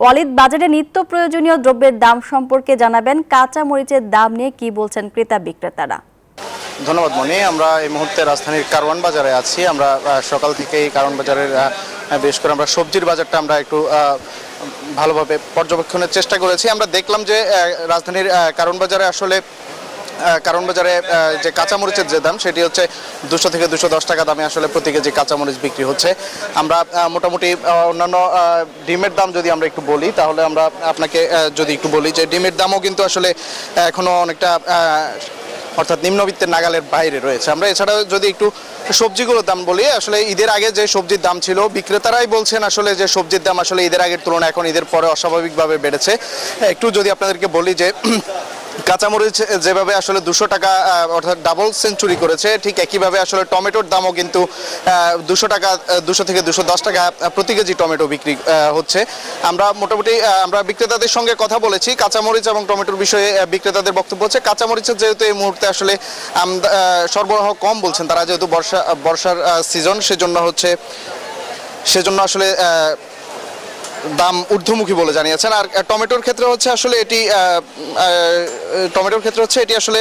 ওয়ালিদ, বাজারে নিত্য প্রয়োজনীয় দ্রব্যের দাম সম্পর্কে জানাবেন। কাঁচা মরিচের দাম নিয়ে কি বলছেন ক্রেতা বিক্রেতারা? ধন্যবাদ মনি। আমরা এই মুহূর্তে রাজধানীর কারওয়ান বাজারে আছি। আমরা সকাল থেকেই কারওয়ান বাজারের বিশেষ করে আমরা সবজির বাজারটা আমরা একটু ভালোভাবে পর্যবেক্ষণের চেষ্টা করেছি। আমরা দেখলাম যে রাজধানীর কারওয়ান বাজারে যে কাঁচামরিচের যে দাম সেটি হচ্ছে 200 থেকে 210 টাকা দামে আসলে প্রতি কেজি কাঁচামরিচ বিক্রি হচ্ছে। আমরা মোটামুটি অন্যান্য ডিমের দাম যদি আমরা একটু বলি, তাহলে আমরা আপনাকে যদি একটু বলি যে ডিমের দামও কিন্তু আসলে এখনো অনেকটা অর্থাৎ নিম্নবিত্তের নাগালের বাইরে রয়েছে। আমরা এছাড়াও যদি একটু সবজিগুলোর দাম বলি, আসলে ঈদের আগে যে সবজির দাম ছিল, বিক্রেতারাই বলছেন আসলে যে সবজির দাম আসলে ঈদের আগের তুলনায় এখন ঈদের পরে অস্বাভাবিকভাবে বেড়েছে। একটু যদি আপনাদেরকে বলি যে কাঁচামরিচ যেভাবে আসলে 200 টাকা অর্থাৎ ডাবল সেঞ্চুরি করেছে, ঠিক একইভাবে আসলে টমেটোর দামও কিন্তু 200 থেকে 210 টাকা প্রতি কেজি টমেটো বিক্রি হচ্ছে। আমরা মোটামুটি আমরা বিক্রেতাদের সঙ্গে কথা বলেছি কাঁচামরিচ এবং টমেটোর বিষয়ে। বিক্রেতাদের বক্তব্য হচ্ছে কাঁচামরিচের যেহেতু এই মুহূর্তে আসলে সরবরাহ কম বলছেন তারা, যেহেতু বর্ষার সিজন, সেজন্য আসলে দাম ঊর্ধ্বমুখী বলে জানিয়েছেন। আর টমেটোর ক্ষেত্রে হচ্ছে এটি আসলে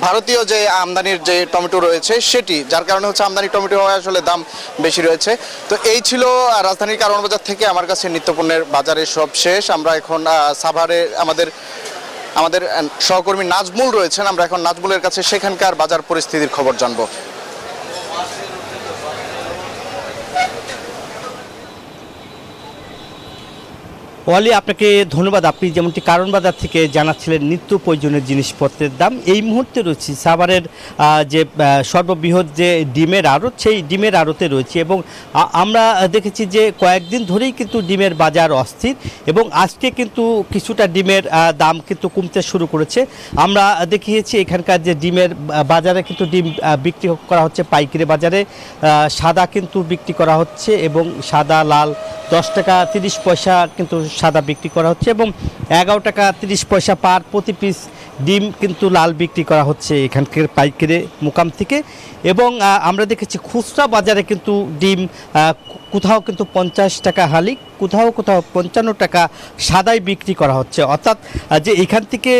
ভারতীয় যে আমদানির যে টমেটো রয়েছে সেটি, যার কারণে হচ্ছে আমদানি টমেটো হওয়ায় আসলে দাম বেশি রয়েছে। তো এই ছিল রাজধানীর কারওয়ান বাজার থেকে আমার কাছে নিত্যপণ্যের বাজারে সব শেষ। আমরা এখন সাভারে আমাদের সহকর্মী নাজমুল রয়েছেন, আমরা এখন নাজমুলের কাছে সেখানকার বাজার পরিস্থিতির খবর জানবো। ওয়ালি, আপনাকে ধন্যবাদ। আপনি যেমনটি কারওয়ান বাজার থেকে জানাচ্ছিলেন নিত্য প্রয়োজনীয় জিনিসপত্রের দাম। এই মুহূর্তে রয়েছি সাভারের যে সর্ববৃহৎ যে ডিমের আড়ত, সেই ডিমের আড়তে রয়েছে এবং আমরা দেখেছি যে কয়েকদিন ধরেই কিন্তু ডিমের বাজার অস্থির এবং আজকে কিন্তু কিছুটা ডিমের দাম কিন্তু কমতে শুরু করেছে। আমরা দেখিয়েছি এখানকার যে ডিমের বাজারে কিন্তু ডিম বিক্রি করা হচ্ছে পাইকারি বাজারে। সাদা কিন্তু বিক্রি করা হচ্ছে এবং সাদা লাল 10 টাকা 30 পয়সা কিন্তু সাদা বিক্রি করা হচ্ছে এবং 11 টাকা 30 পয়সা পার প্রতি পিস ডিম কিন্তু লাল বিক্রি করা হচ্ছে এখানকার পাইকারি মোকাম থেকে। এবং আমরা দেখেছি খুচরা বাজারে কিন্তু ডিম কোথাও কিন্তু 50 টাকা হালি, কোথাও 55 টাকা সাদাই বিক্রি করা হচ্ছে। অর্থাৎ যে এখান থেকে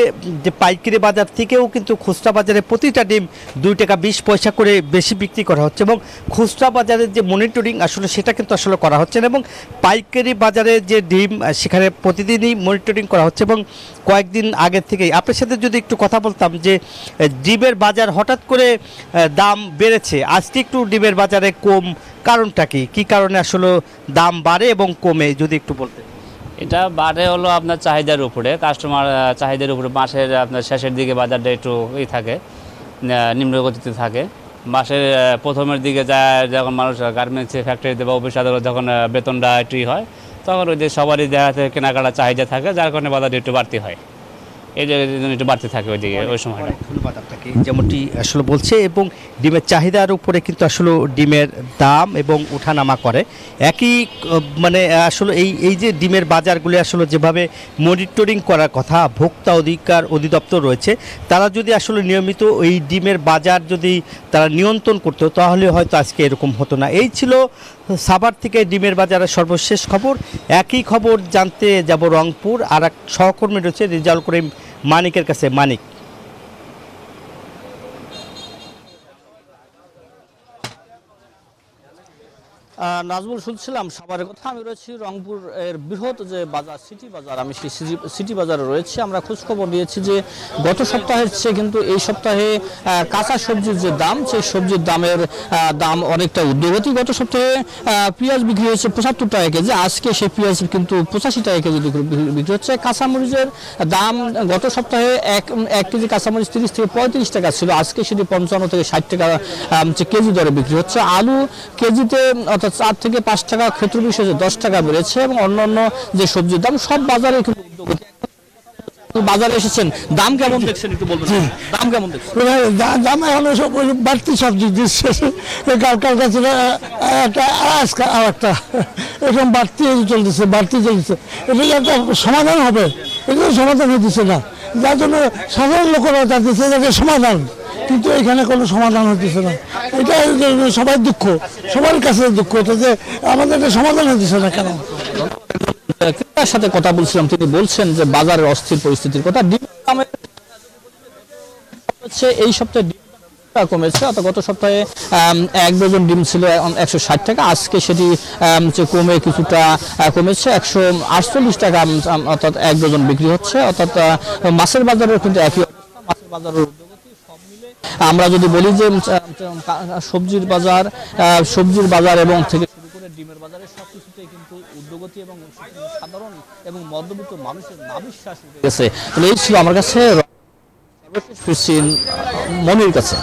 যে পাইকারি বাজার থেকেও কিন্তু খুচরা বাজারে প্রতিটা ডিম 2 টাকা 20 পয়সা করে বেশি বিক্রি করা হচ্ছে এবং খুচরা বাজারের যে মনিটরিং আসলে সেটা কিন্তু আসলে করা হচ্ছে না এবং পাইকারি বাজারে যে ডিম সেখানে প্রতিদিনই মনিটরিং করা হচ্ছে। এবং কয়েকদিন আগে থেকেই আপনার সাথে যদি একটু কথা বলতাম যে ডিমের বাজার হঠাৎ করে দাম বেড়েছে, আজকে একটু ডিমের বাজারে কম, কারণটা কি কারণে আসলে দাম বাড়ে এবং কমে যদি একটু বলতেন? এটা বাড়ে হলো আপনার চাহিদার উপরে, কাস্টমার চাহিদার উপরে। মাসের আপনার শেষের দিকে বাজারটা একটু থাকে, নিম্নগতিতে থাকে। মাসের প্রথমের দিকে যায় যখন মানুষ গার্মেন্টসে ফ্যাক্টরিতে বা অফিস আদালত যখন বেতনটা একটু হয়, তখন ওই যে সবারই দেখা যাচ্ছে কেনাকাটা চাহিদা থাকে, যার কারণে বাজারটা একটু বাড়তি হয়, এই জন্য একটু বাড়তে থাকে ওইদিকে ওই সময়টা। ধন্যবাদ আপনাকে। যেমনটি আসলে বলছে এবং ডিমের চাহিদার উপরে কিন্তু আসলে ডিমের দাম এবং ওঠানামা করে একই, মানে আসলে এই যে ডিমের বাজারগুলি আসলে যেভাবে মনিটরিং করার কথা ভোক্তা অধিকার অধিদপ্তর রয়েছে, তারা যদি আসলে নিয়মিত এই ডিমের বাজার যদি তারা নিয়ন্ত্রণ করতো তাহলে হয়তো আজকে এরকম হতো না। এই ছিল সাভার থেকে ডিমের বাজারের সর্বশেষ খবর। একই খবর জানতে যাব রংপুর, আর এক সহকর্মী রয়েছে রেজাউল করিম মানিকের কাছে। মানিক, নাজমুল, শুনছিলাম সাভারের কথা। আমি রয়েছি রংপুর এর বৃহৎ যে বাজার সিটি বাজার, আমি সেই সিটি বাজারে রয়েছি। আমরা খোঁজখবর নিয়েছি যে গত সপ্তাহের চেয়ে কিন্তু এই সপ্তাহে কাঁচা সবজির যে দাম, সেই সবজির দাম অনেকটা ঊর্ধ্বগতি। গত সপ্তাহে পেঁয়াজ বিক্রি হয়েছে 75 টাকা কেজি, আজকে সেই পেঁয়াজ কিন্তু 85 টাকা কেজি বিক্রি হচ্ছে। কাঁচামরিচের দাম গত সপ্তাহে এক কেজি কাঁচামরিচ 30 থেকে 35 টাকা ছিল, আজকে সেটি 55 থেকে 60 টাকা কেজি দরে বিক্রি হচ্ছে। আলু কেজিতে অর্থাৎ 4 থেকে 5 টাকা, ক্ষেত্র বিশেষে 10 টাকা বেড়েছে এবং অন্যান্য যে সবজির দাম সব বাজারে কিন্তু বাজারে এসেছেন। দাম কেমন দেখছেন একটু বলবেন? দাম কেমন দেখছেন? দাম এখন সব বাড়তি সবজি দিচ্ছে, কালকার কাছে একটা এরকম বাড়তি চলতেছে। এটা একটা সমাধান হবে, এটা সমাধান হতেছে না, যার জন্য সাধারণ লোকেরা চাইতেছে যে সমাধান, কিন্তু এখানে কোনো সমাধান হতেছে না। এটা সবাই দুঃখ, সবার কাছে দুঃখ যে আমাদের এটা সমাধান হতেছে না কেন। বিক্রেতার সাথে কথা বলছিলাম, তিনি বলছেন যে বাজারের অস্থির পরিস্থিতির কথা। ডিমের দামের হচ্ছে এই সপ্তাহে কমেছে, অর্থাৎ গত সপ্তাহে 1 ডজন ডিম ছিল 160 টাকা, আজকে সেটি কমে কিছুটা কমেছে 148 টাকা, অর্থাৎ 1 ডজন বিক্রি হচ্ছে। অর্থাৎ মাছের বাজারেও কিন্তু একই অবস্থা, মাছের বাজারের উদ্যোগতি সব মিলে আমরা যদি বলি যে সবজির বাজার এবং থেকে শুরু করে ডিমের বাজারে সবকিছুতেই কিন্তু উদ্যোগতি এবং সাধারণ এবং মধ্যবিত্ত মানুষের নাভিশ্বাস উঠে গেছে। এই ছিল আমার কাছে, মনির কাছে।